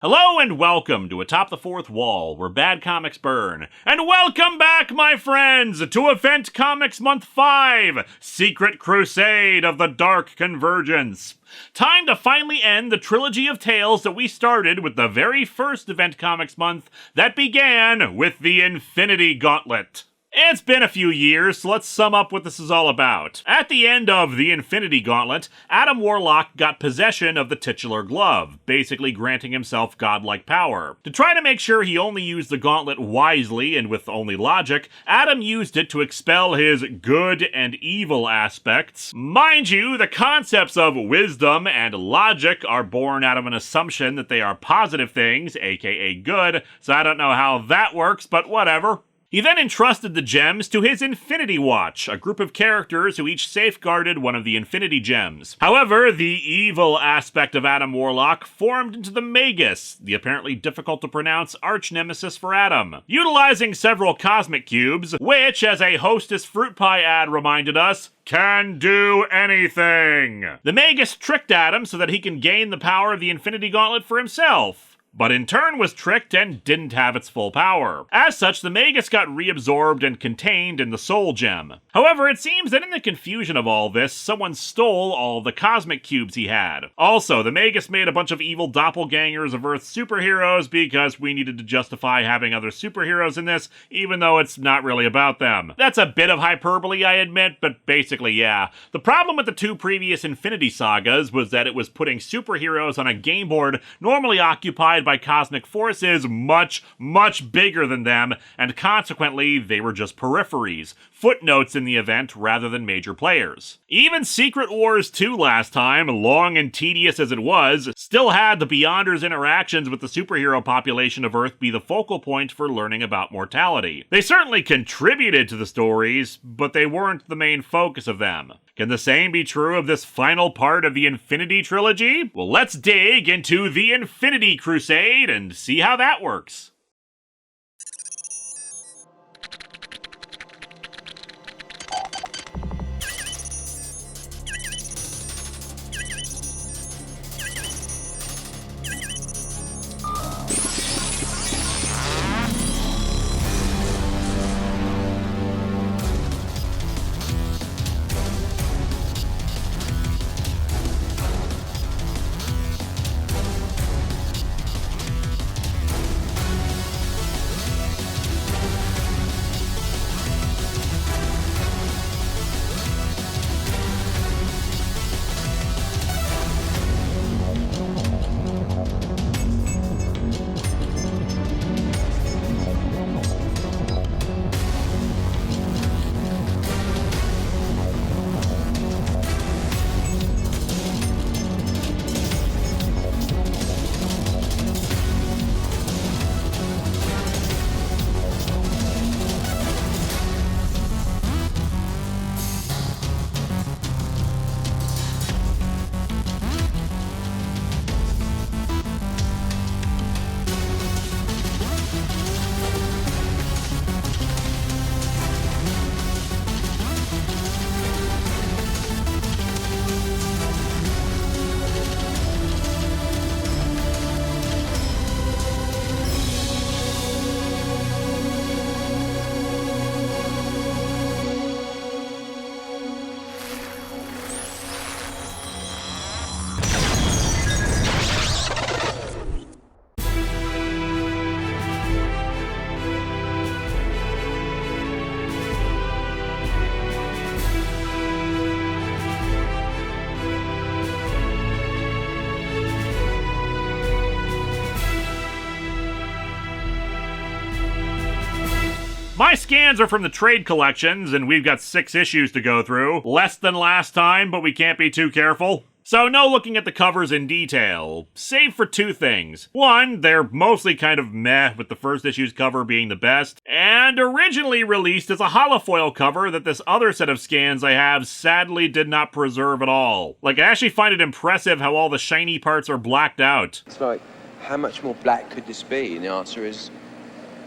Hello and welcome to Atop the Fourth Wall, where bad comics burn. And welcome back, my friends, to Event Comics Month 5, Secret Crusade of the Dark Convergence. Time to finally end the trilogy of tales that we started with the very first Event Comics Month that began with the Infinity Gauntlet. It's been a few years, so let's sum up what this is all about. At the end of the Infinity Gauntlet, Adam Warlock got possession of the titular glove, basically granting himself godlike power. To try to make sure he only used the gauntlet wisely and with only logic, Adam used it to expel his good and evil aspects. Mind you, the concepts of wisdom and logic are born out of an assumption that they are positive things, aka good, so I don't know how that works, but whatever. He then entrusted the gems to his Infinity Watch, a group of characters who each safeguarded one of the Infinity Gems. However, the evil aspect of Adam Warlock formed into the Magus, the apparently difficult to pronounce arch-nemesis for Adam. Utilizing several cosmic cubes, which, as a Hostess Fruit Pie ad reminded us, can do anything. The Magus tricked Adam so that he can gain the power of the Infinity Gauntlet for himself, but in turn was tricked and didn't have its full power. As such, the Magus got reabsorbed and contained in the Soul Gem. However, it seems that in the confusion of all this, someone stole all the cosmic cubes he had. Also, the Magus made a bunch of evil doppelgangers of Earth's superheroes because we needed to justify having other superheroes in this, even though it's not really about them. That's a bit of hyperbole, I admit, but basically, yeah. The problem with the two previous Infinity Sagas was that it was putting superheroes on a game board normally occupied by cosmic forces much bigger than them, and consequently, they were just peripheries, footnotes in the event rather than major players. Even Secret Wars 2 last time, long and tedious as it was, still had the Beyonders' interactions with the superhero population of Earth be the focal point for learning about mortality. They certainly contributed to the stories, but they weren't the main focus of them. Can the same be true of this final part of the Infinity Trilogy? Well, let's dig into the Infinity Crusade and see how that works. My scans are from the trade collections, and we've got 6 issues to go through. Less than last time, but we can't be too careful. So no looking at the covers in detail, save for 2 things. One, they're mostly kind of meh, with the first issue's cover being the best, and originally released as a holofoil cover that this other set of scans I have sadly did not preserve at all. Like, I actually find it impressive how all the shiny parts are blacked out. It's like, how much more black could this be? And the answer is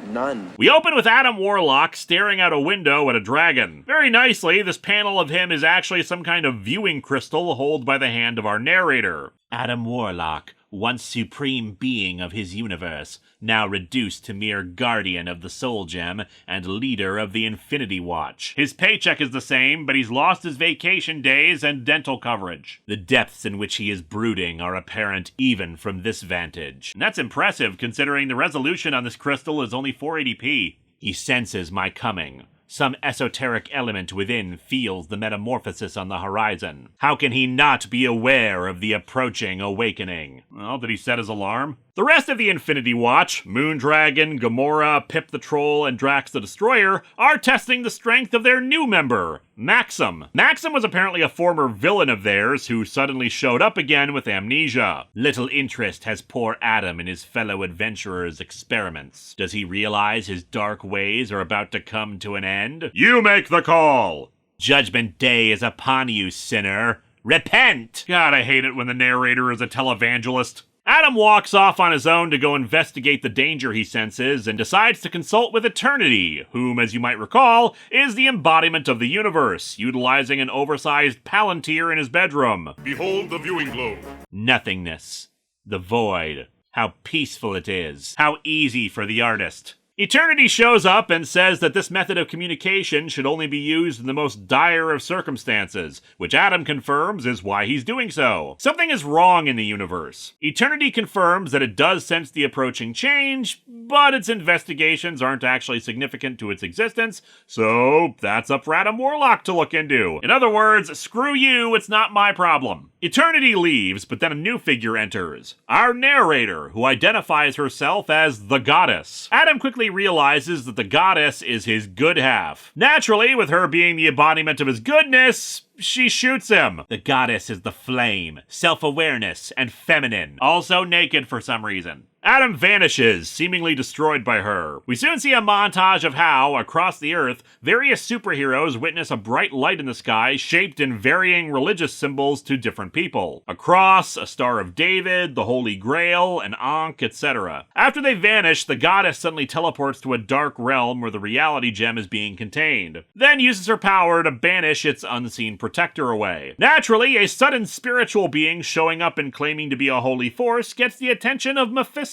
none. We open with Adam Warlock staring out a window at a dragon. Very nicely, this panel of him is actually some kind of viewing crystal held by the hand of our narrator. Adam Warlock, once supreme being of his universe, now reduced to mere guardian of the Soul Gem and leader of the Infinity Watch. His paycheck is the same, but he's lost his vacation days and dental coverage. The depths in which he is brooding are apparent even from this vantage. And that's impressive considering the resolution on this crystal is only 480p. He senses my coming. Some esoteric element within feels the metamorphosis on the horizon. How can he not be aware of the approaching awakening? Well, did he set his alarm? The rest of the Infinity Watch, Moondragon, Gamora, Pip the Troll, and Drax the Destroyer, are testing the strength of their new member, Maxim. Maxim was apparently a former villain of theirs who suddenly showed up again with amnesia. Little interest has poor Adam in his fellow adventurers' experiments. Does he realize his dark ways are about to come to an end? You make the call! Judgment Day is upon you, sinner. Repent! God, I hate it when the narrator is a televangelist. Adam walks off on his own to go investigate the danger he senses and decides to consult with Eternity, whom, as you might recall, is the embodiment of the universe, utilizing an oversized Palantir in his bedroom. Behold the viewing globe. Nothingness. The void. How peaceful it is. How easy for the artist. Eternity shows up and says that this method of communication should only be used in the most dire of circumstances, which Adam confirms is why he's doing so. Something is wrong in the universe. Eternity confirms that it does sense the approaching change, but its investigations aren't actually significant to its existence, so that's up for Adam Warlock to look into. In other words, screw you, it's not my problem. Eternity leaves, but then a new figure enters. Our narrator, who identifies herself as the Goddess. Adam quickly realizes that the Goddess is his good half. Naturally, with her being the embodiment of his goodness, she shoots him. The Goddess is the flame, self-awareness, and feminine, also naked for some reason. Adam vanishes, seemingly destroyed by her. We soon see a montage of how, across the Earth, various superheroes witness a bright light in the sky shaped in varying religious symbols to different people. A cross, a Star of David, the Holy Grail, an Ankh, etc. After they vanish, the Goddess suddenly teleports to a dark realm where the reality gem is being contained, then uses her power to banish its unseen protector away. Naturally, a sudden spiritual being showing up and claiming to be a holy force gets the attention of Mephisto,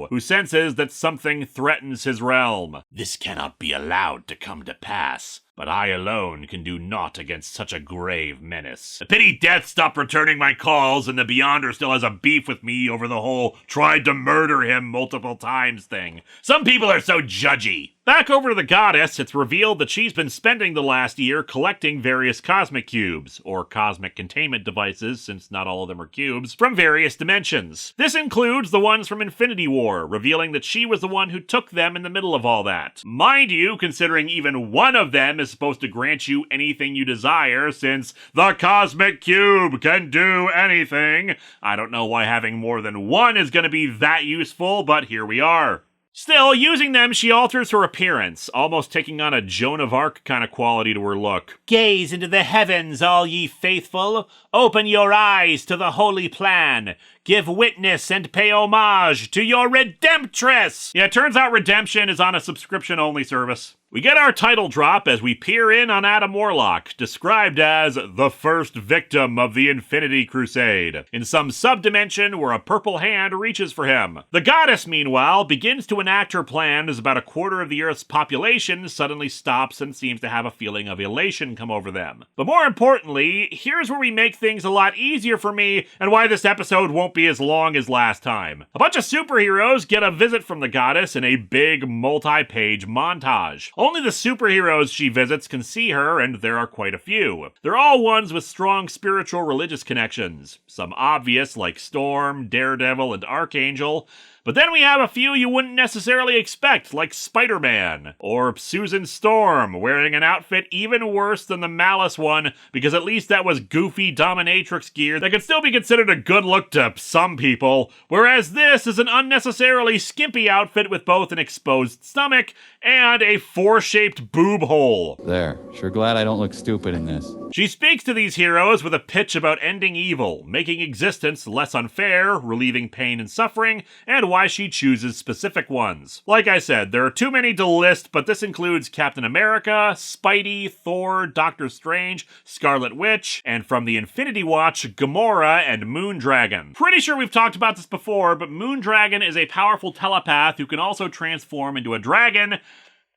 who senses that something threatens his realm. This cannot be allowed to come to pass, but I alone can do naught against such a grave menace. A pity Death stopped returning my calls and the Beyonder still has a beef with me over the whole tried to murder him multiple times thing. Some people are so judgy. Back over to the Goddess, it's revealed that she's been spending the last year collecting various cosmic cubes, or cosmic containment devices, since not all of them are cubes, from various dimensions. This includes the ones from Infinity War, revealing that she was the one who took them in the middle of all that. Mind you, considering even one of them is supposed to grant you anything you desire, since the Cosmic Cube can do anything. I don't know why having more than one is going to be that useful, but here we are. Still, using them, she alters her appearance, almost taking on a Joan of Arc kind of quality to her look. Gaze into the heavens, all ye faithful. Open your eyes to the holy plan. Give witness and pay homage to your Redemptress! Yeah, it turns out Redemption is on a subscription-only service. We get our title drop as we peer in on Adam Warlock, described as the first victim of the Infinity Crusade, in some subdimension where a purple hand reaches for him. The Goddess, meanwhile, begins to enact her plan as about a quarter of the Earth's population suddenly stops and seems to have a feeling of elation come over them. But more importantly, here's where we make things a lot easier for me and why this episode won't be as long as last time. A bunch of superheroes get a visit from the Goddess in a big multi-page montage. Only the superheroes she visits can see her, and there are quite a few. They're all ones with strong spiritual religious connections. Some obvious, like Storm, Daredevil, and Archangel. But then we have a few you wouldn't necessarily expect, like Spider-Man, or Susan Storm, wearing an outfit even worse than the Malice one, because at least that was goofy dominatrix gear that could still be considered a good look to some people, whereas this is an unnecessarily skimpy outfit with both an exposed stomach and a door-shaped boob hole. There. Sure glad I don't look stupid in this. She speaks to these heroes with a pitch about ending evil, making existence less unfair, relieving pain and suffering, and why she chooses specific ones. Like I said, there are too many to list, but this includes Captain America, Spidey, Thor, Doctor Strange, Scarlet Witch, and from the Infinity Watch, Gamora and Moondragon. Pretty sure we've talked about this before, but Moondragon is a powerful telepath who can also transform into a dragon,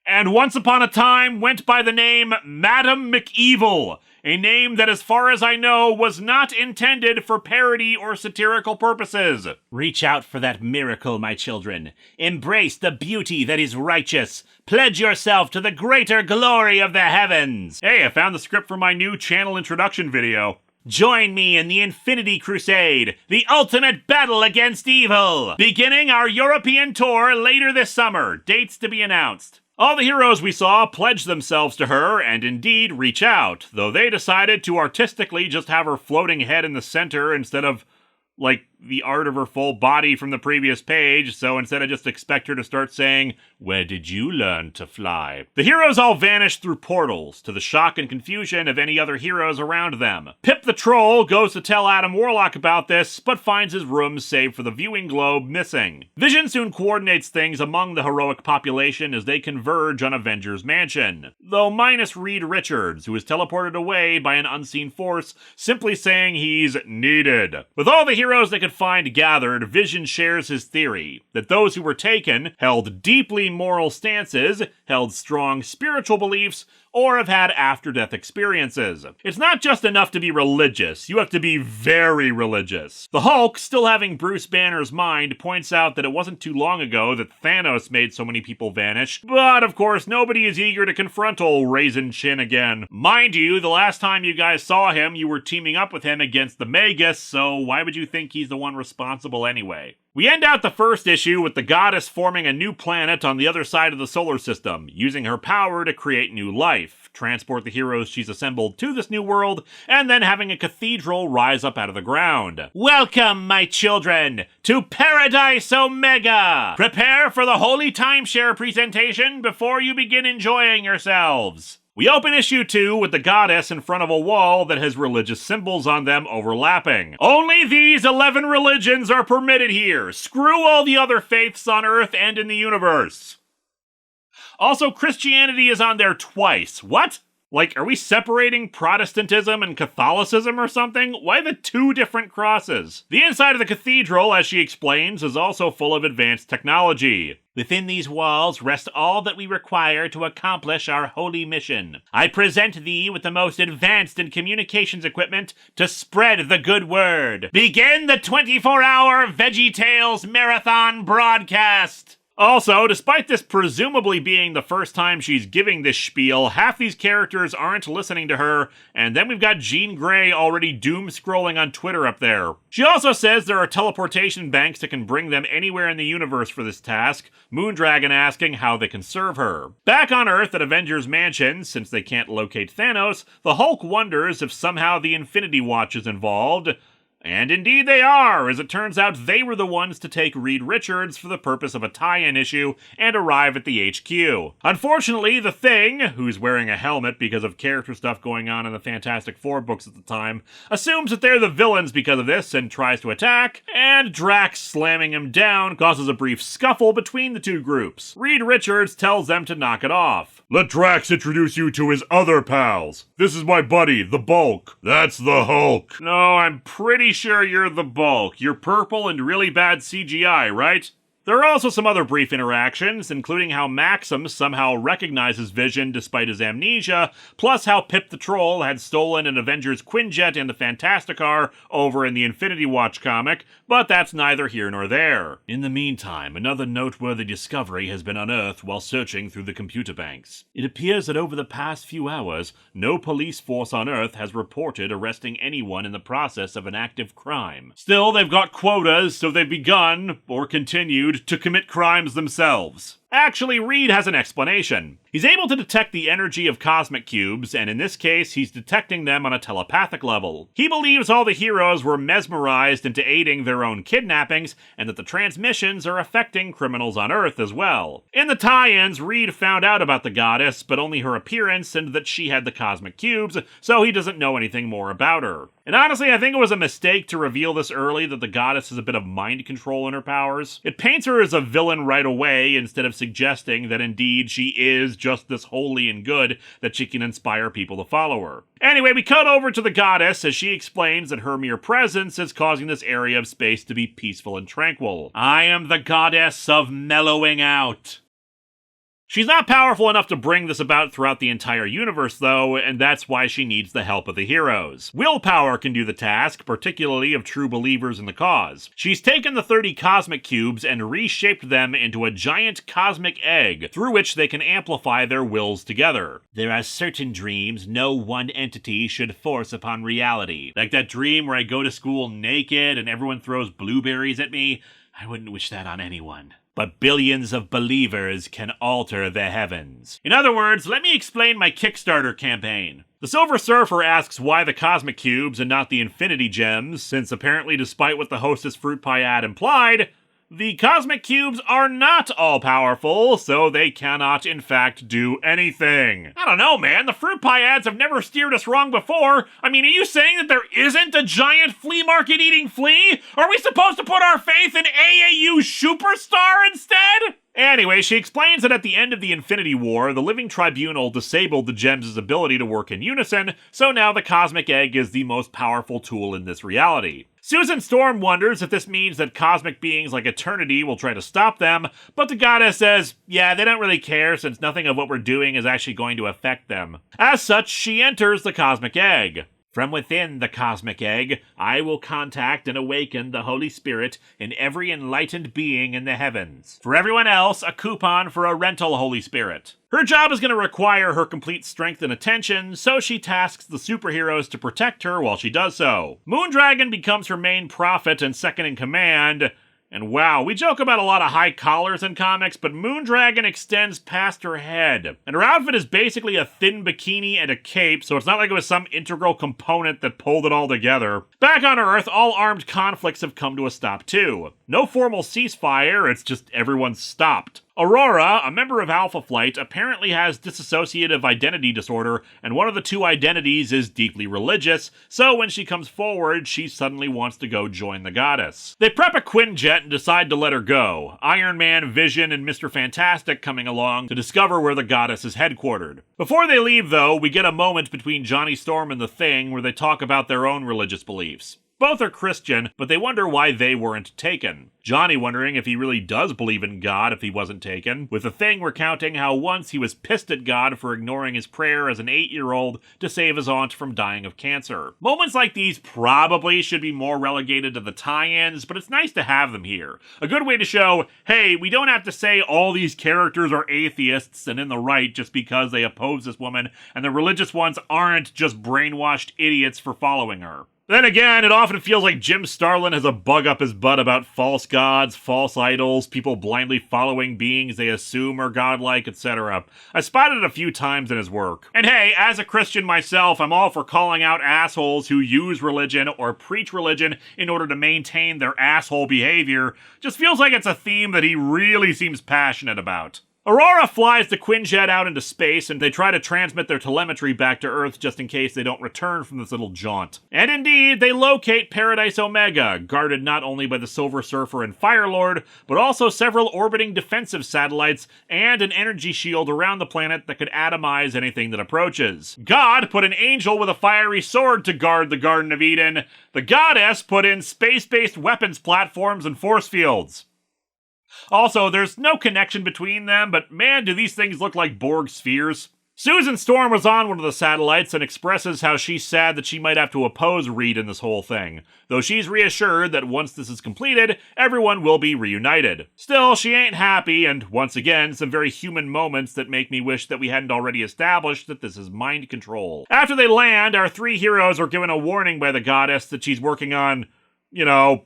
and once upon a time went by the name Madam McEvil, a name that, as far as I know, was not intended for parody or satirical purposes. Reach out for that miracle, my children. Embrace the beauty that is righteous. Pledge yourself to the greater glory of the heavens. Hey, I found the script for my new channel introduction video. Join me in the Infinity Crusade, the ultimate battle against evil, beginning our European tour later this summer. Dates to be announced. All the heroes we saw pledged themselves to her and indeed reach out, though they decided to artistically just have her floating head in the center instead of, like, the art of her full body from the previous page, so instead I just expect her to start saying, "Where did you learn to fly?" The heroes all vanished through portals, to the shock and confusion of any other heroes around them. Pip the Troll goes to tell Adam Warlock about this, but finds his room, save for the viewing globe, missing. Vision soon coordinates things among the heroic population as they converge on Avengers Mansion, though minus Reed Richards, who is teleported away by an unseen force, simply saying he's needed. With all the heroes they could find gathered, Vision shares his theory that those who were taken held deeply moral stances, held strong spiritual beliefs, or have had after-death experiences. It's not just enough to be religious, you have to be very religious. The Hulk, still having Bruce Banner's mind, points out that it wasn't too long ago that Thanos made so many people vanish, but of course nobody is eager to confront old Raisin Chin again. Mind you, the last time you guys saw him, you were teaming up with him against the Magus, so why would you think he's the one responsible anyway? We end out the first issue with the goddess forming a new planet on the other side of the solar system, using her power to create new life, transport the heroes she's assembled to this new world, and then having a cathedral rise up out of the ground. Welcome, my children, to Paradise Omega! Prepare for the Holy Timeshare presentation before you begin enjoying yourselves. We open issue 2 with the goddess in front of a wall that has religious symbols on them overlapping. Only these 11 religions are permitted here. Screw all the other faiths on Earth and in the universe. Also, Christianity is on there twice. What? Like, are we separating Protestantism and Catholicism or something? Why the two different crosses? The inside of the cathedral, as she explains, is also full of advanced technology. Within these walls rest all that we require to accomplish our holy mission. I present thee with the most advanced in communications equipment to spread the good word. Begin the 24-hour VeggieTales Marathon broadcast! Also, despite this presumably being the first time she's giving this spiel, half these characters aren't listening to her, and then we've got Jean Grey already doom-scrolling on Twitter up there. She also says there are teleportation banks that can bring them anywhere in the universe for this task, Moondragon asking how they can serve her. Back on Earth at Avengers Mansion, since they can't locate Thanos, the Hulk wonders if somehow the Infinity Watch is involved. And indeed they are, as it turns out they were the ones to take Reed Richards for the purpose of a tie-in issue and arrive at the HQ. Unfortunately, the Thing, who's wearing a helmet because of character stuff going on in the Fantastic Four books at the time, assumes that they're the villains because of this and tries to attack, and Drax slamming him down causes a brief scuffle between the two groups. Reed Richards tells them to knock it off. Let Drax introduce you to his other pals. This is my buddy, the Bulk. That's the Hulk. No, I'm pretty sure you're the Bulk. You're purple and really bad CGI, right? There are also some other brief interactions, including how Maxim somehow recognizes Vision despite his amnesia, plus how Pip the Troll had stolen an Avengers Quinjet and the Fantasticar over in the Infinity Watch comic, but that's neither here nor there. In the meantime, another noteworthy discovery has been unearthed while searching through the computer banks. It appears that over the past few hours, no police force on Earth has reported arresting anyone in the process of an active crime. Still, they've got quotas, so they've begun, or continued, to commit crimes themselves. Actually, Reed has an explanation. He's able to detect the energy of cosmic cubes, and in this case, he's detecting them on a telepathic level. He believes all the heroes were mesmerized into aiding their own kidnappings, and that the transmissions are affecting criminals on Earth as well. In the tie-ins, Reed found out about the goddess, but only her appearance and that she had the cosmic cubes, so he doesn't know anything more about her. And honestly, I think it was a mistake to reveal this early that the goddess has a bit of mind control in her powers. It paints her as a villain right away instead of suggesting that indeed she is just this holy and good that she can inspire people to follow her. Anyway, we cut over to the goddess as she explains that her mere presence is causing this area of space to be peaceful and tranquil. I am the goddess of mellowing out. She's not powerful enough to bring this about throughout the entire universe, though, and that's why she needs the help of the heroes. Willpower can do the task, particularly of true believers in the cause. She's taken the 30 cosmic cubes and reshaped them into a giant cosmic egg, through which they can amplify their wills together. There are certain dreams no one entity should force upon reality. Like that dream where I go to school naked and everyone throws blueberries at me. I wouldn't wish that on anyone. But billions of believers can alter the heavens. In other words, let me explain my Kickstarter campaign. The Silver Surfer asks why the Cosmic Cubes and not the Infinity Gems, since apparently despite what the Hostess Fruit Pie ad implied, the Cosmic Cubes are not all-powerful, so they cannot, in fact, do anything. I don't know, man. The Fruit Pie ads have never steered us wrong before. I mean, are you saying that there isn't a giant flea market-eating flea? Are we supposed to put our faith in AAU Superstar instead? Anyway, she explains that at the end of the Infinity War, the Living Tribunal disabled the gems' ability to work in unison, so now the Cosmic Egg is the most powerful tool in this reality. Susan Storm wonders if this means that cosmic beings like Eternity will try to stop them, but the goddess says, yeah, they don't really care since nothing of what we're doing is actually going to affect them. As such, she enters the Cosmic Egg. From within the Cosmic Egg, I will contact and awaken the Holy Spirit in every enlightened being in the heavens. For everyone else, a coupon for a rental Holy Spirit. Her job is going to require her complete strength and attention, so she tasks the superheroes to protect her while she does so. Moondragon becomes her main prophet and second in command. And wow, we joke about a lot of high collars in comics, but Moondragon extends past her head. And her outfit is basically a thin bikini and a cape, so it's not like it was some integral component that pulled it all together. Back on Earth, all armed conflicts have come to a stop too. No formal ceasefire, it's just everyone's stopped. Aurora, a member of Alpha Flight, apparently has dissociative identity disorder, and one of the two identities is deeply religious, so when she comes forward, she suddenly wants to go join the goddess. They prep a Quinjet and decide to let her go. Iron Man, Vision, and Mr. Fantastic coming along to discover where the goddess is headquartered. Before they leave, though, we get a moment between Johnny Storm and the Thing where they talk about their own religious beliefs. Both are Christian, but they wonder why they weren't taken. Johnny wondering if he really does believe in God if he wasn't taken, with the Thing recounting how once he was pissed at God for ignoring his prayer as an 8-year-old to save his aunt from dying of cancer. Moments like these probably should be more relegated to the tie-ins, but it's nice to have them here. A good way to show, hey, we don't have to say all these characters are atheists and in the right just because they oppose this woman, and the religious ones aren't just brainwashed idiots for following her. Then again, it often feels like Jim Starlin has a bug up his butt about false gods, false idols, people blindly following beings they assume are godlike, etc. I spotted it a few times in his work. And hey, as a Christian myself, I'm all for calling out assholes who use religion or preach religion in order to maintain their asshole behavior. Just feels like it's a theme that he really seems passionate about. Aurora flies the Quinjet out into space, and they try to transmit their telemetry back to Earth just in case they don't return from this little jaunt. And indeed, they locate Paradise Omega, guarded not only by the Silver Surfer and Firelord, but also several orbiting defensive satellites and an energy shield around the planet that could atomize anything that approaches. God put an angel with a fiery sword to guard the Garden of Eden. The goddess put in space-based weapons platforms and force fields. Also, there's no connection between them, but man, do these things look like Borg spheres. Susan Storm was on one of the satellites and expresses how she's sad that she might have to oppose Reed in this whole thing, though she's reassured that once this is completed, everyone will be reunited. Still, she ain't happy, and once again, some very human moments that make me wish that we hadn't already established that this is mind control. After they land, our three heroes are given a warning by the goddess that she's working on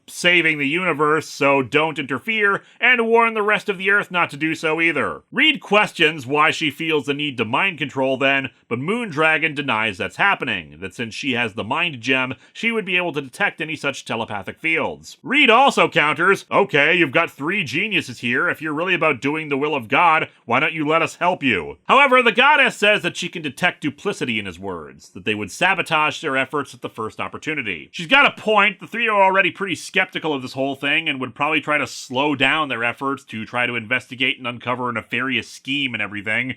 saving the universe, so don't interfere, and warn the rest of the Earth not to do so either. Reed questions why she feels the need to mind control then, but Moondragon denies that's happening, that since she has the mind gem, she would be able to detect any such telepathic fields. Reed also counters, okay, you've got 3 geniuses here, if you're really about doing the will of God, why don't you let us help you? However, the goddess says that she can detect duplicity in his words, that they would sabotage their efforts at the first opportunity. She's got a point, the 3 are already pretty skeptical of this whole thing and would probably try to slow down their efforts to try to investigate and uncover a nefarious scheme and everything.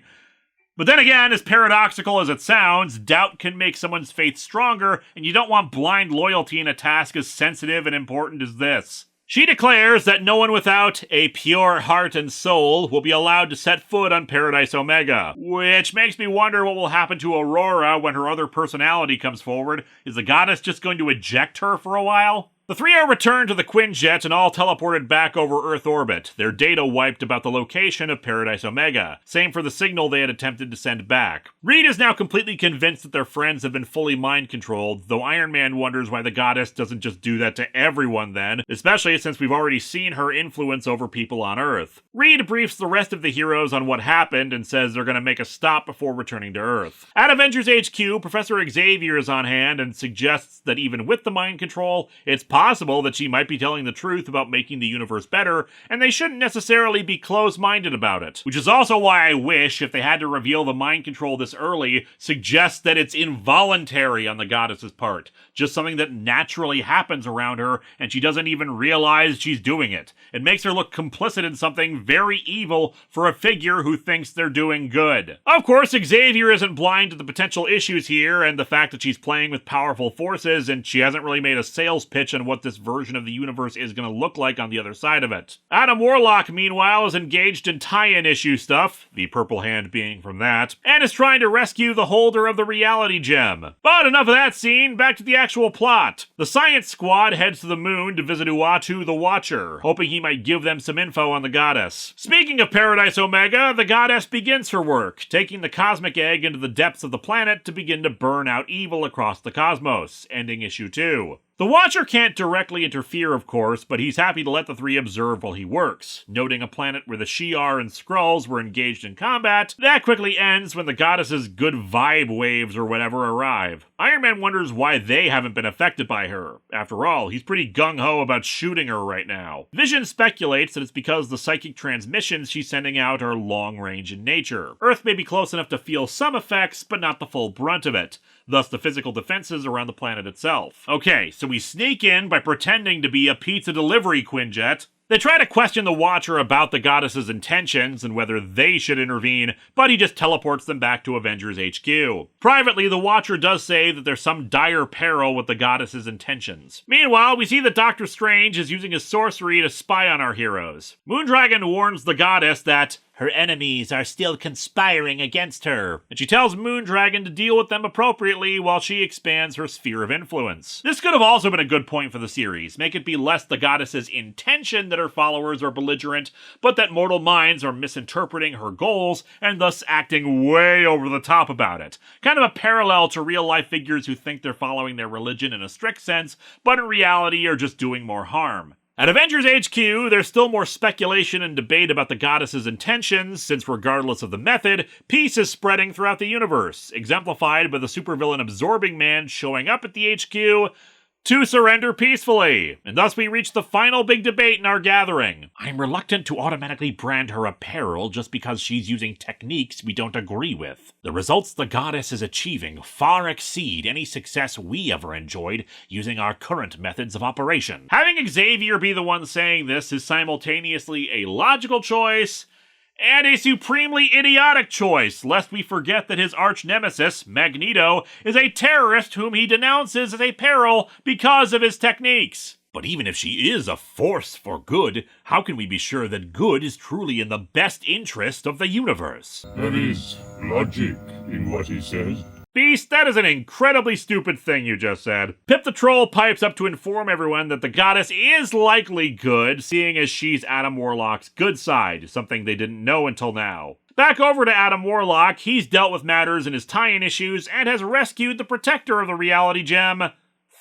But then again, as paradoxical as it sounds, doubt can make someone's faith stronger, and you don't want blind loyalty in a task as sensitive and important as this. She declares that no one without a pure heart and soul will be allowed to set foot on Paradise Omega, which makes me wonder what will happen to Aurora when her other personality comes forward. Is the goddess just going to eject her for a while? The 3 are returned to the Quinjet and all teleported back over Earth orbit, their data wiped about the location of Paradise Omega. Same for the signal they had attempted to send back. Reed is now completely convinced that their friends have been fully mind-controlled, though Iron Man wonders why the goddess doesn't just do that to everyone then, especially since we've already seen her influence over people on Earth. Reed briefs the rest of the heroes on what happened and says they're going to make a stop before returning to Earth. At Avengers HQ, Professor Xavier is on hand and suggests that even with the mind control, it's possible that she might be telling the truth about making the universe better, and they shouldn't necessarily be close-minded about it. Which is also why I wish, if they had to reveal the mind control this early, suggest that it's involuntary on the goddess's part. Just something that naturally happens around her, and she doesn't even realize she's doing it. It makes her look complicit in something very evil for a figure who thinks they're doing good. Of course, Xavier isn't blind to the potential issues here, and the fact that she's playing with powerful forces, and she hasn't really made a sales pitch on what this version of the universe is going to look like on the other side of it. Adam Warlock, meanwhile, is engaged in tie-in issue stuff, the purple hand being from that, and is trying to rescue the holder of the reality gem. But enough of that scene, back to the actual plot. The science squad heads to the moon to visit Uatu the Watcher, hoping he might give them some info on the goddess. Speaking of Paradise Omega, the goddess begins her work, taking the cosmic egg into the depths of the planet to begin to burn out evil across the cosmos, ending issue 2. The Watcher can't directly interfere, of course, but he's happy to let the 3 observe while he works, noting a planet where the Shi'ar and Skrulls were engaged in combat. That quickly ends when the goddess's good vibe waves or whatever arrive. Iron Man wonders why they haven't been affected by her. After all, he's pretty gung-ho about shooting her right now. Vision speculates that it's because the psychic transmissions she's sending out are long-range in nature. Earth may be close enough to feel some effects, but not the full brunt of it. Thus the physical defenses around the planet itself. Okay, so we sneak in by pretending to be a pizza delivery Quinjet. They try to question the Watcher about the goddess's intentions and whether they should intervene, but he just teleports them back to Avengers HQ. Privately, the Watcher does say that there's some dire peril with the goddess's intentions. Meanwhile, we see that Doctor Strange is using his sorcery to spy on our heroes. Moondragon warns the goddess that her enemies are still conspiring against her, and she tells Moondragon to deal with them appropriately while she expands her sphere of influence. This could have also been a good point for the series, make it be less the goddess's intention that her followers are belligerent, but that mortal minds are misinterpreting her goals and thus acting way over the top about it. Kind of a parallel to real-life figures who think they're following their religion in a strict sense, but in reality are just doing more harm. At Avengers HQ, there's still more speculation and debate about the goddess's intentions, since regardless of the method, peace is spreading throughout the universe, exemplified by the supervillain Absorbing Man showing up at the HQ to surrender peacefully. And thus we reach the final big debate in our gathering. I'm reluctant to automatically brand her a peril just because she's using techniques we don't agree with. The results the goddess is achieving far exceed any success we ever enjoyed using our current methods of operation. Having Xavier be the one saying this is simultaneously a logical choice and a supremely idiotic choice, lest we forget that his arch-nemesis, Magneto, is a terrorist whom he denounces as a peril because of his techniques. But even if she is a force for good, how can we be sure that good is truly in the best interest of the universe? There is logic in what he says. Beast, that is an incredibly stupid thing you just said. Pip the Troll pipes up to inform everyone that the goddess is likely good, seeing as she's Adam Warlock's good side, something they didn't know until now. Back over to Adam Warlock, he's dealt with matters in his tie-in issues and has rescued the protector of the reality gem,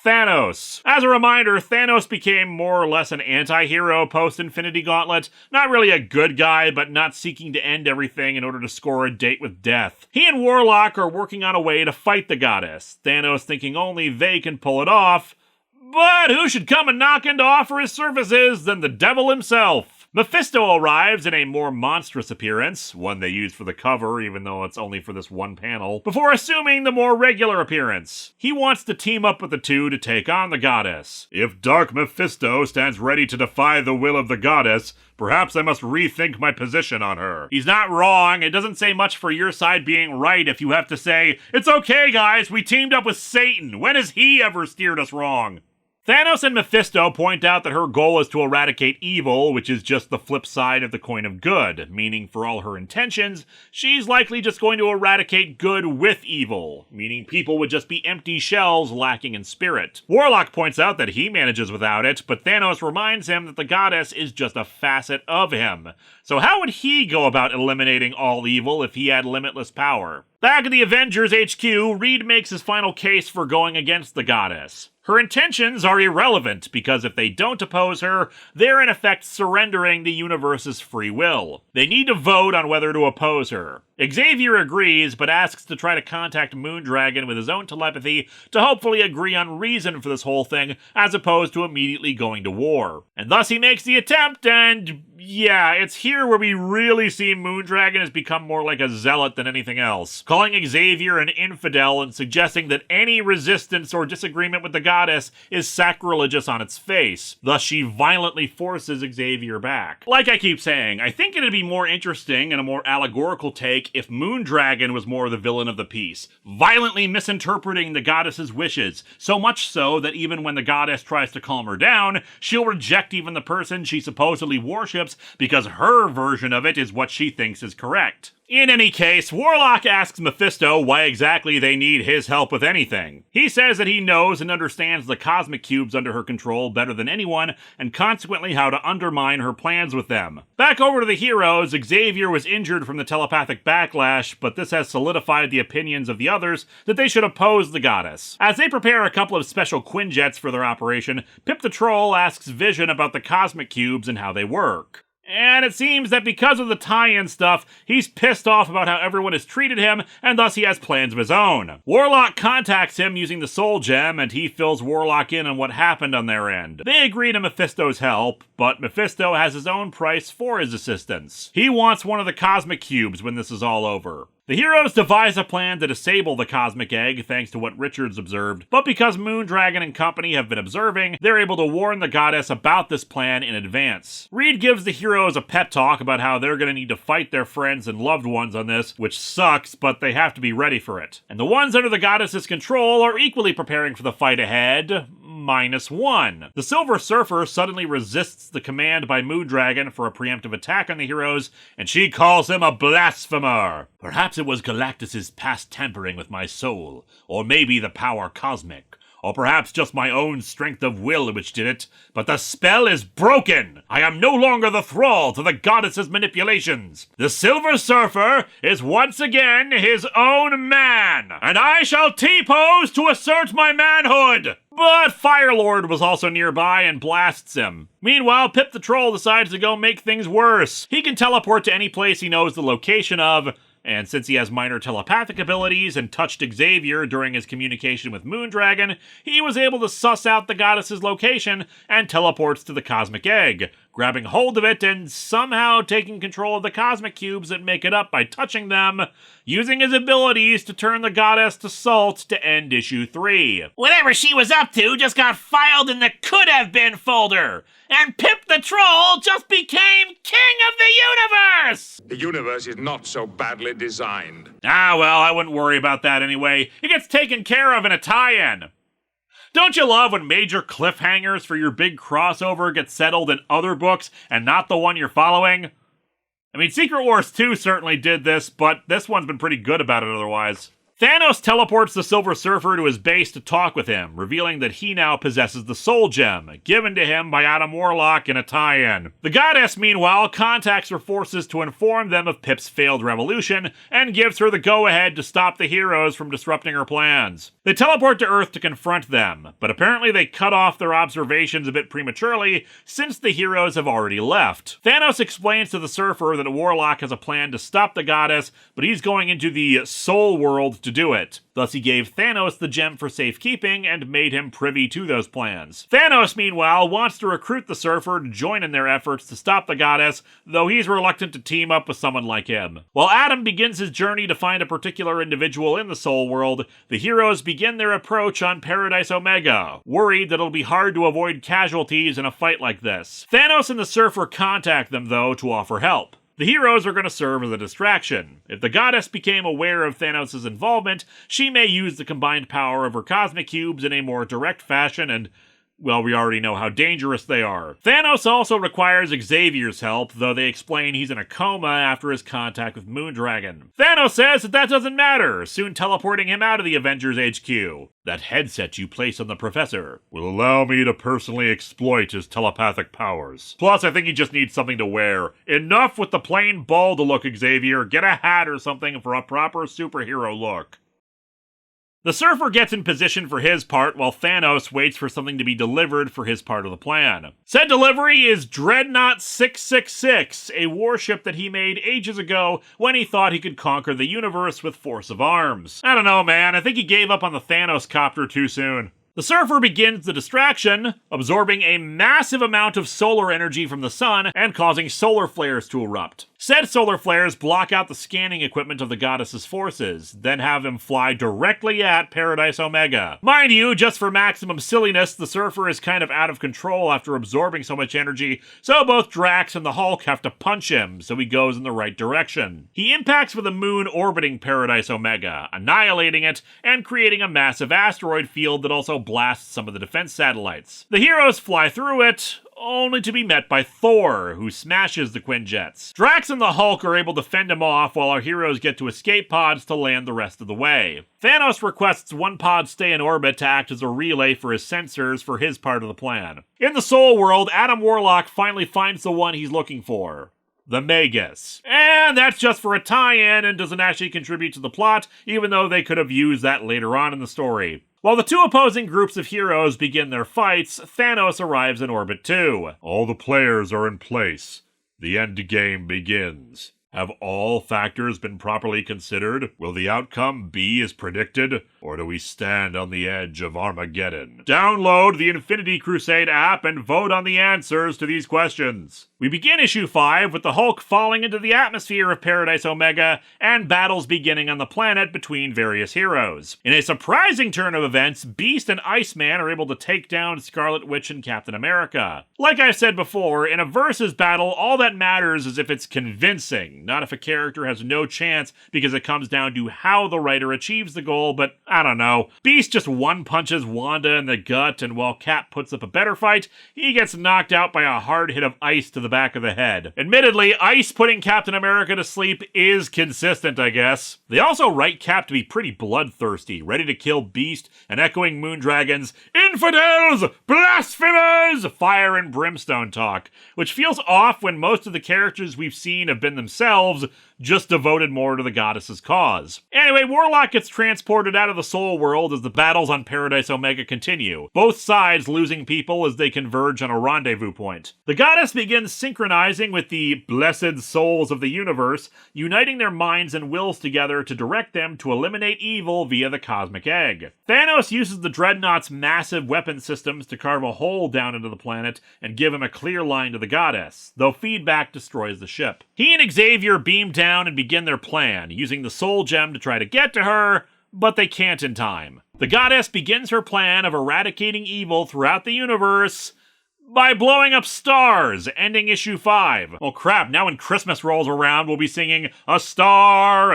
Thanos. As a reminder, Thanos became more or less an anti-hero post-Infinity Gauntlet. Not really a good guy, but not seeking to end everything in order to score a date with death. He and Warlock are working on a way to fight the goddess, Thanos thinking only they can pull it off. But who should come and knock in to offer his services than the devil himself? Mephisto arrives in a more monstrous appearance, one they use for the cover even though it's only for this one panel, before assuming the more regular appearance. He wants to team up with the two to take on the goddess. If Dark Mephisto stands ready to defy the will of the goddess, perhaps I must rethink my position on her. He's not wrong. It doesn't say much for your side being right if you have to say, "It's okay guys, we teamed up with Satan. When has he ever steered us wrong?" Thanos and Mephisto point out that her goal is to eradicate evil, which is just the flip side of the coin of good, meaning for all her intentions, she's likely just going to eradicate good with evil, meaning people would just be empty shells lacking in spirit. Warlock points out that he manages without it, but Thanos reminds him that the goddess is just a facet of him. So how would he go about eliminating all evil if he had limitless power? Back at the Avengers HQ, Reed makes his final case for going against the goddess. Her intentions are irrelevant because if they don't oppose her, they're in effect surrendering the universe's free will. They need to vote on whether to oppose her. Xavier agrees, but asks to try to contact Moondragon with his own telepathy to hopefully agree on reason for this whole thing, as opposed to immediately going to war. And thus he makes the attempt, and yeah, it's here where we really see Moondragon has become more like a zealot than anything else, calling Xavier an infidel and suggesting that any resistance or disagreement with the goddess is sacrilegious on its face. Thus she violently forces Xavier back. Like I keep saying, I think it'd be more interesting and a more allegorical take if Moondragon was more the villain of the piece, violently misinterpreting the goddess's wishes, so much so that even when the goddess tries to calm her down, she'll reject even the person she supposedly worships because her version of it is what she thinks is correct. In any case, Warlock asks Mephisto why exactly they need his help with anything. He says that he knows and understands the cosmic cubes under her control better than anyone, and consequently how to undermine her plans with them. Back over to the heroes, Xavier was injured from the telepathic backlash, but this has solidified the opinions of the others that they should oppose the goddess. As they prepare a couple of special Quinjets for their operation, Pip the Troll asks Vision about the cosmic cubes and how they work. And it seems that because of the tie-in stuff, he's pissed off about how everyone has treated him, and thus he has plans of his own. Warlock contacts him using the Soul Gem, and he fills Warlock in on what happened on their end. They agree to Mephisto's help, but Mephisto has his own price for his assistance. He wants one of the cosmic cubes when this is all over. The heroes devise a plan to disable the cosmic egg thanks to what Richards observed, but because Moondragon and company have been observing, they're able to warn the goddess about this plan in advance. Reed gives the heroes a pep talk about how they're going to need to fight their friends and loved ones on this, which sucks, but they have to be ready for it. And the ones under the goddess's control are equally preparing for the fight ahead, -1. The Silver Surfer suddenly resists the command by Moondragon for a preemptive attack on the heroes, and she calls him a blasphemer. Perhaps it was Galactus's past tampering with my soul, or maybe the power cosmic, or perhaps just my own strength of will which did it, but the spell is broken! I am no longer the thrall to the goddess's manipulations. The Silver Surfer is once again his own man, and I shall T-pose to assert my manhood! But Firelord was also nearby and blasts him. Meanwhile, Pip the Troll decides to go make things worse. He can teleport to any place he knows the location of, and since he has minor telepathic abilities and touched Xavier during his communication with Moondragon, he was able to suss out the goddess's location and teleports to the cosmic egg, grabbing hold of it and somehow taking control of the cosmic cubes that make it up by touching them, using his abilities to turn the goddess to salt to end issue 3. Whatever she was up to just got filed in the could-have-been folder, and Pip the Troll just became king of the universe! The universe is not so badly designed. Ah, well, I wouldn't worry about that anyway. It gets taken care of in a tie-in. Don't you love when major cliffhangers for your big crossover get settled in other books and not the one you're following? I mean, Secret Wars 2 certainly did this, but this one's been pretty good about it otherwise. Thanos teleports the Silver Surfer to his base to talk with him, revealing that he now possesses the Soul Gem, given to him by Adam Warlock in a tie-in. The goddess, meanwhile, contacts her forces to inform them of Pip's failed revolution, and gives her the go-ahead to stop the heroes from disrupting her plans. They teleport to Earth to confront them, but apparently they cut off their observations a bit prematurely, since the heroes have already left. Thanos explains to the Surfer that Warlock has a plan to stop the goddess, but he's going into the Soul World to do it. Thus he gave Thanos the gem for safekeeping and made him privy to those plans. Thanos, meanwhile, wants to recruit the Surfer to join in their efforts to stop the goddess, though he's reluctant to team up with someone like him. While Adam begins his journey to find a particular individual in the Soul World, the heroes begin their approach on Paradise Omega, worried that it'll be hard to avoid casualties in a fight like this. Thanos and the Surfer contact them, though, to offer help. The heroes are going to serve as a distraction. If the goddess became aware of Thanos' involvement, she may use the combined power of her cosmic cubes in a more direct fashion and, well, we already know how dangerous they are. Thanos also requires Xavier's help, though they explain he's in a coma after his contact with Moondragon. Thanos says that doesn't matter, soon teleporting him out of the Avengers HQ. That headset you place on the Professor will allow me to personally exploit his telepathic powers. Plus, I think he just needs something to wear. Enough with the plain bald look, Xavier. Get a hat or something for a proper superhero look. The Surfer gets in position for his part while Thanos waits for something to be delivered for his part of the plan. Said delivery is Dreadnought 666, a warship that he made ages ago when he thought he could conquer the universe with force of arms. I don't know, man, I think he gave up on the Thanos copter too soon. The Surfer begins the distraction, absorbing a massive amount of solar energy from the sun and causing solar flares to erupt. Said solar flares block out the scanning equipment of the goddess's forces, then have him fly directly at Paradise Omega. Mind you, just for maximum silliness, the Surfer is kind of out of control after absorbing so much energy, so both Drax and the Hulk have to punch him, so he goes in the right direction. He impacts with a moon orbiting Paradise Omega, annihilating it, and creating a massive asteroid field that also blasts some of the defense satellites. The heroes fly through it, only to be met by Thor, who smashes the Quinjets. Drax and the Hulk are able to fend him off while our heroes get to escape pods to land the rest of the way. Thanos requests one pod stay in orbit to act as a relay for his sensors for his part of the plan. In the Soul World, Adam Warlock finally finds the one he's looking for. The Magus. And that's just for a tie-in and doesn't actually contribute to the plot, even though they could have used that later on in the story. While the two opposing groups of heroes begin their fights, Thanos arrives in orbit too. All the players are in place. The end game begins. Have all factors been properly considered? Will the outcome be as predicted? Or do we stand on the edge of Armageddon? Download the Infinity Crusade app and vote on the answers to these questions. We begin issue 5 with the Hulk falling into the atmosphere of Paradise Omega and battles beginning on the planet between various heroes. In a surprising turn of events, Beast and Iceman are able to take down Scarlet Witch and Captain America. Like I said before, in a versus battle, all that matters is if it's convincing, not if a character has no chance because it comes down to how the writer achieves the goal, but I don't know. Beast just one-punches Wanda in the gut, and while Cap puts up a better fight, he gets knocked out by a hard hit of ice to the back of the head. Admittedly, ice putting Captain America to sleep is consistent, I guess. They also write Cap to be pretty bloodthirsty, ready to kill Beast, and echoing Moondragon's "Infidels! Blasphemers!" fire and brimstone talk, which feels off when most of the characters we've seen have been themselves just devoted more to the goddess's cause. Anyway, Warlock gets transported out of the Soul World as the battles on Paradise Omega continue, both sides losing people as they converge on a rendezvous point. The goddess begins synchronizing with the blessed souls of the universe, uniting their minds and wills together to direct them to eliminate evil via the cosmic egg. Thanos uses the Dreadnought's massive weapon systems to carve a hole down into the planet and give him a clear line to the goddess, though feedback destroys the ship. He and Xavier beam down and begin their plan, using the Soul Gem to try to get to her, but they can't in time. The goddess begins her plan of eradicating evil throughout the universe by blowing up stars, ending issue 5. Well crap, now when Christmas rolls around, we'll be singing a star,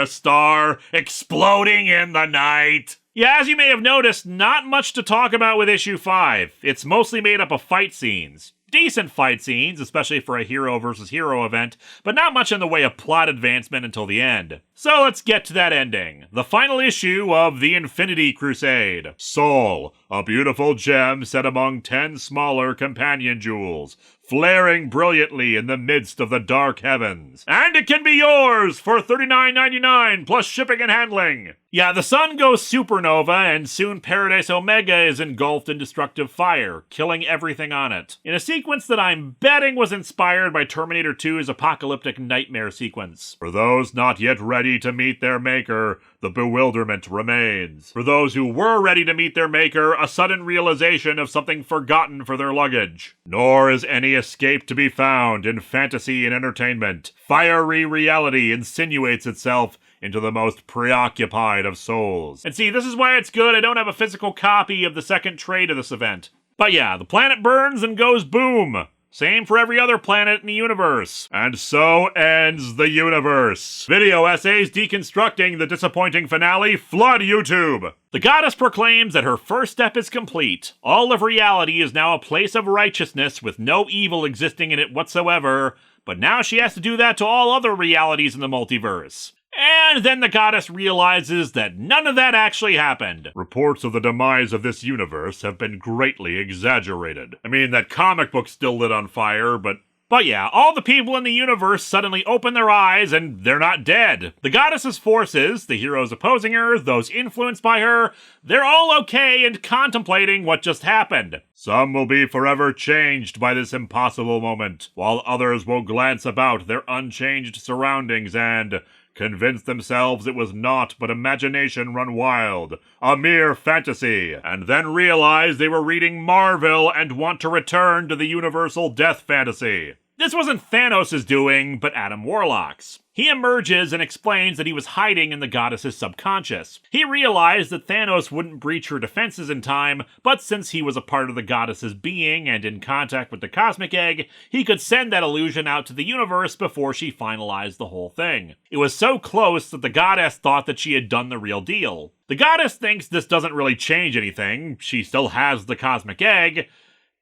exploding in the night. Yeah, as you may have noticed, not much to talk about with issue 5. It's mostly made up of fight scenes. Decent fight scenes, especially for a hero versus hero event, but not much in the way of plot advancement until the end. So let's get to that ending, the final issue of the Infinity Crusade. Soul, a beautiful gem set among 10 smaller companion jewels, flaring brilliantly in the midst of the dark heavens. And it can be yours for $39.99 plus shipping and handling. Yeah, the sun goes supernova, and soon Paradise Omega is engulfed in destructive fire, killing everything on it. In a sequence that I'm betting was inspired by Terminator 2's apocalyptic nightmare sequence. For those not yet ready to meet their maker, the bewilderment remains. For those who were ready to meet their maker, a sudden realization of something forgotten for their luggage. Nor is any escape to be found in fantasy and entertainment. Fiery reality insinuates itself into the most preoccupied of souls. And see, this is why it's good I don't have a physical copy of the second trade of this event. But yeah, the planet burns and goes boom. Same for every other planet in the universe. And so ends the universe. Video essays deconstructing the disappointing finale flood YouTube. The goddess proclaims that her first step is complete. All of reality is now a place of righteousness with no evil existing in it whatsoever. But now she has to do that to all other realities in the multiverse. And then the goddess realizes that none of that actually happened. Reports of the demise of this universe have been greatly exaggerated. I mean, that comic book still lit on fire, but yeah, all the people in the universe suddenly open their eyes and they're not dead. The goddess's forces, the heroes opposing her, those influenced by her, they're all okay and contemplating what just happened. Some will be forever changed by this impossible moment, while others will glance about their unchanged surroundings and convince themselves it was naught but imagination run wild, a mere fantasy, and then realize they were reading Marvel and want to return to the universal death fantasy. This wasn't Thanos' doing, but Adam Warlock's. He emerges and explains that he was hiding in the goddess's subconscious. He realized that Thanos wouldn't breach her defenses in time, but since he was a part of the goddess's being and in contact with the cosmic egg, he could send that illusion out to the universe before she finalized the whole thing. It was so close that the goddess thought that she had done the real deal. The goddess thinks this doesn't really change anything. She still has the cosmic egg.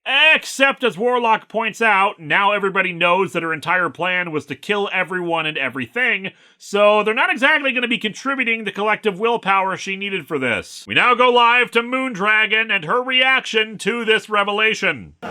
Except, as Warlock points out, now everybody knows that her entire plan was to kill everyone and everything, so they're not exactly going to be contributing the collective willpower she needed for this. We now go live to Moondragon and her reaction to this revelation. The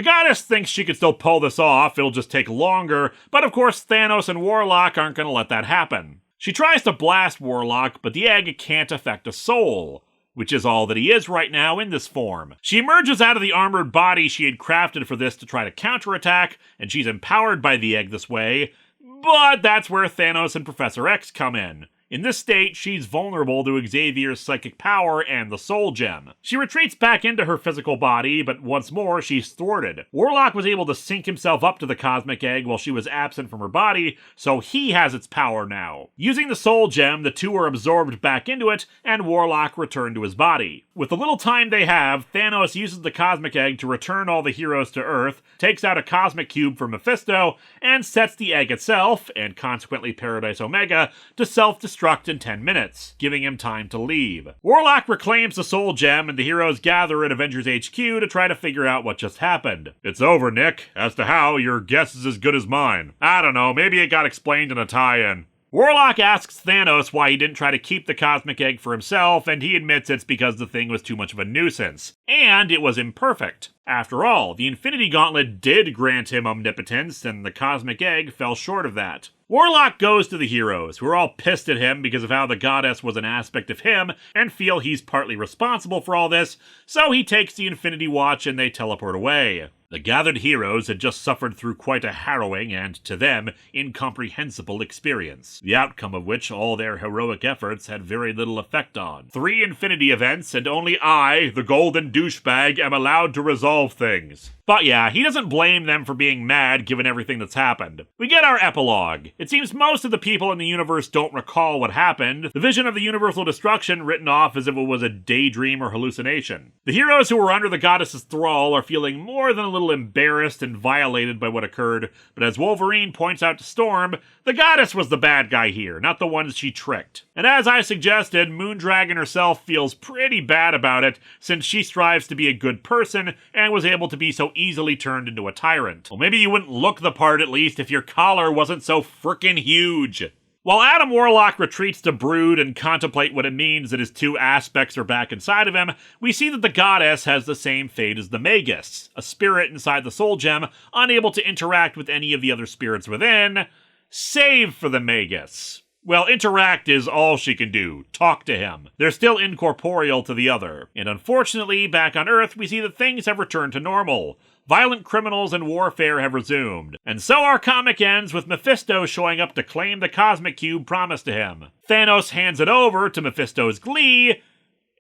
goddess thinks she could still pull this off, it'll just take longer, but of course Thanos and Warlock aren't going to let that happen. She tries to blast Warlock, but the egg can't affect a soul, which is all that he is right now in this form. She emerges out of the armored body she had crafted for this to try to counterattack, and she's empowered by the egg this way, but that's where Thanos and Professor X come in. In this state, she's vulnerable to Xavier's psychic power and the Soul Gem. She retreats back into her physical body, but once more, she's thwarted. Warlock was able to sync himself up to the Cosmic Egg while she was absent from her body, so he has its power now. Using the Soul Gem, the two are absorbed back into it, and Warlock returned to his body. With the little time they have, Thanos uses the Cosmic Egg to return all the heroes to Earth, takes out a Cosmic Cube from Mephisto, and sets the egg itself, and consequently Paradise Omega, to self-destruct in 10 minutes, giving him time to leave. Warlock reclaims the Soul Gem, and the heroes gather at Avengers HQ to try to figure out what just happened. It's over, Nick. As to how, your guess is as good as mine. I don't know, maybe it got explained in a tie-in. Warlock asks Thanos why he didn't try to keep the Cosmic Egg for himself, and he admits it's because the thing was too much of a nuisance. And it was imperfect. After all, the Infinity Gauntlet did grant him omnipotence, and the Cosmic Egg fell short of that. Warlock goes to the heroes, who are all pissed at him because of how the goddess was an aspect of him, and feel he's partly responsible for all this, so he takes the Infinity Watch and they teleport away. The gathered heroes had just suffered through quite a harrowing and, to them, incomprehensible experience, the outcome of which all their heroic efforts had very little effect on. 3 Infinity events, and only I, the golden douchebag, am allowed to resolve things. But yeah, he doesn't blame them for being mad given everything that's happened. We get our epilogue. It seems most of the people in the universe don't recall what happened, the vision of the universal destruction written off as if it was a daydream or hallucination. The heroes who were under the goddess's thrall are feeling more than a little embarrassed and violated by what occurred, but as Wolverine points out to Storm, the goddess was the bad guy here, not the ones she tricked. And as I suggested, Moondragon herself feels pretty bad about it, since she strives to be a good person and was able to be so easily turned into a tyrant. Well, maybe you wouldn't look the part at least if your collar wasn't so frickin' huge. While Adam Warlock retreats to brood and contemplate what it means that his two aspects are back inside of him, we see that the goddess has the same fate as the Magus, a spirit inside the soul gem, unable to interact with any of the other spirits within, save for the Magus. Well, interact is all she can do. Talk to him. They're still incorporeal to the other. And unfortunately, back on Earth, we see that things have returned to normal. Violent criminals and warfare have resumed. And so our comic ends with Mephisto showing up to claim the Cosmic Cube promised to him. Thanos hands it over to Mephisto's glee,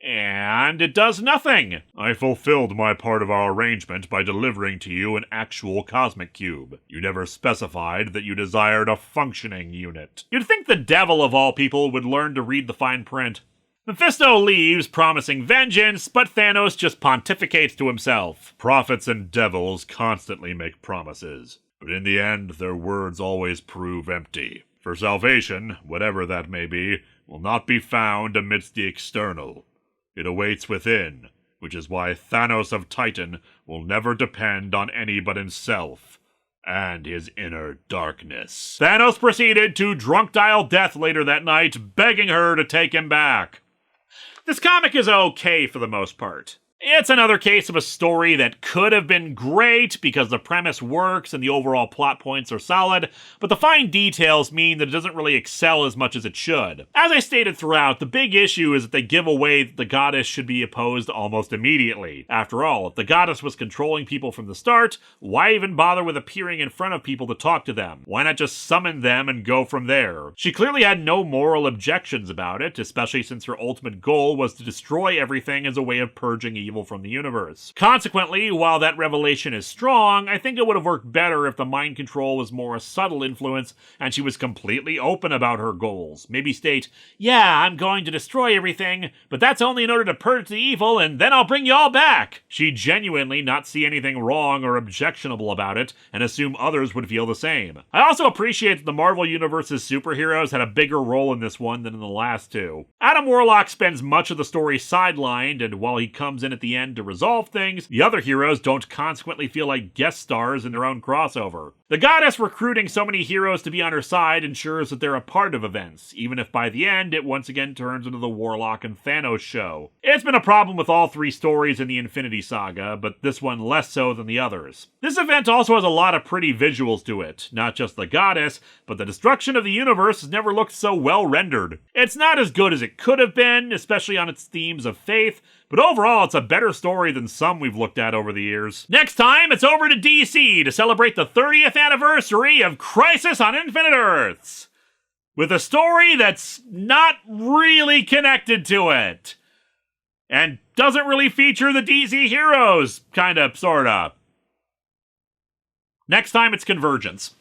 and it does nothing. I fulfilled my part of our arrangement by delivering to you an actual Cosmic Cube. You never specified that you desired a functioning unit. You'd think the devil of all people would learn to read the fine print. Mephisto leaves, promising vengeance, but Thanos just pontificates to himself. Prophets and devils constantly make promises, but in the end, their words always prove empty. For salvation, whatever that may be, will not be found amidst the external. It awaits within, which is why Thanos of Titan will never depend on any but himself and his inner darkness. Thanos proceeded to drunk-dial death later that night, begging her to take him back. This comic is okay for the most part. It's another case of a story that could have been great because the premise works and the overall plot points are solid, but the fine details mean that it doesn't really excel as much as it should. As I stated throughout, the big issue is that they give away that the goddess should be opposed almost immediately. After all, if the goddess was controlling people from the start, why even bother with appearing in front of people to talk to them? Why not just summon them and go from there? She clearly had no moral objections about it, especially since her ultimate goal was to destroy everything as a way of purging evil from the universe. Consequently, while that revelation is strong, I think it would have worked better if the mind control was more a subtle influence and she was completely open about her goals. Maybe state, yeah, I'm going to destroy everything, but that's only in order to purge the evil and then I'll bring you all back. She'd genuinely not see anything wrong or objectionable about it and assume others would feel the same. I also appreciate that the Marvel Universe's superheroes had a bigger role in this one than in the last two. Adam Warlock spends much of the story sidelined, and while he comes in at the end to resolve things, the other heroes don't consequently feel like guest stars in their own crossover. The goddess recruiting so many heroes to be on her side ensures that they're a part of events, even if by the end it once again turns into the Warlock and Thanos show. It's been a problem with all three stories in the Infinity Saga, but this one less so than the others. This event also has a lot of pretty visuals to it, not just the goddess, but the destruction of the universe has never looked so well rendered. It's not as good as it could have been, especially on its themes of faith, but overall, it's a better story than some we've looked at over the years. Next time, it's over to DC to celebrate the 30th anniversary of Crisis on Infinite Earths, with a story that's not really connected to it, and doesn't really feature the DC heroes, kinda, sorta. Next time, it's Convergence.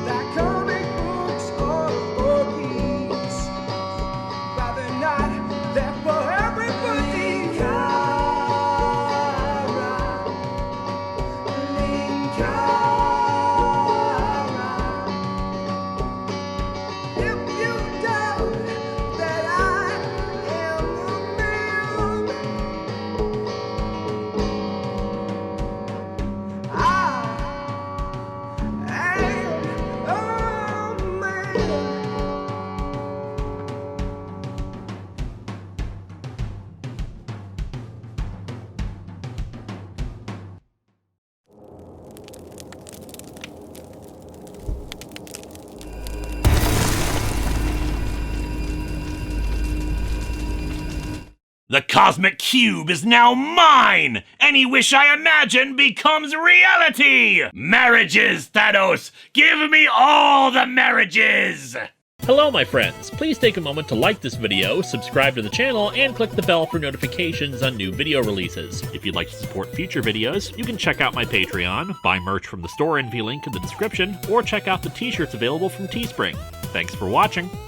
That comic books are The cosmic cube is now mine! Any wish I imagine becomes reality! Marriages, Thanos! Give me all the marriages! Hello my friends, please take a moment to like this video, subscribe to the channel, and click the bell for notifications on new video releases. If you'd like to support future videos, you can check out my Patreon, buy merch from the store envy link in the description, or check out the t-shirts available from Teespring. Thanks for watching!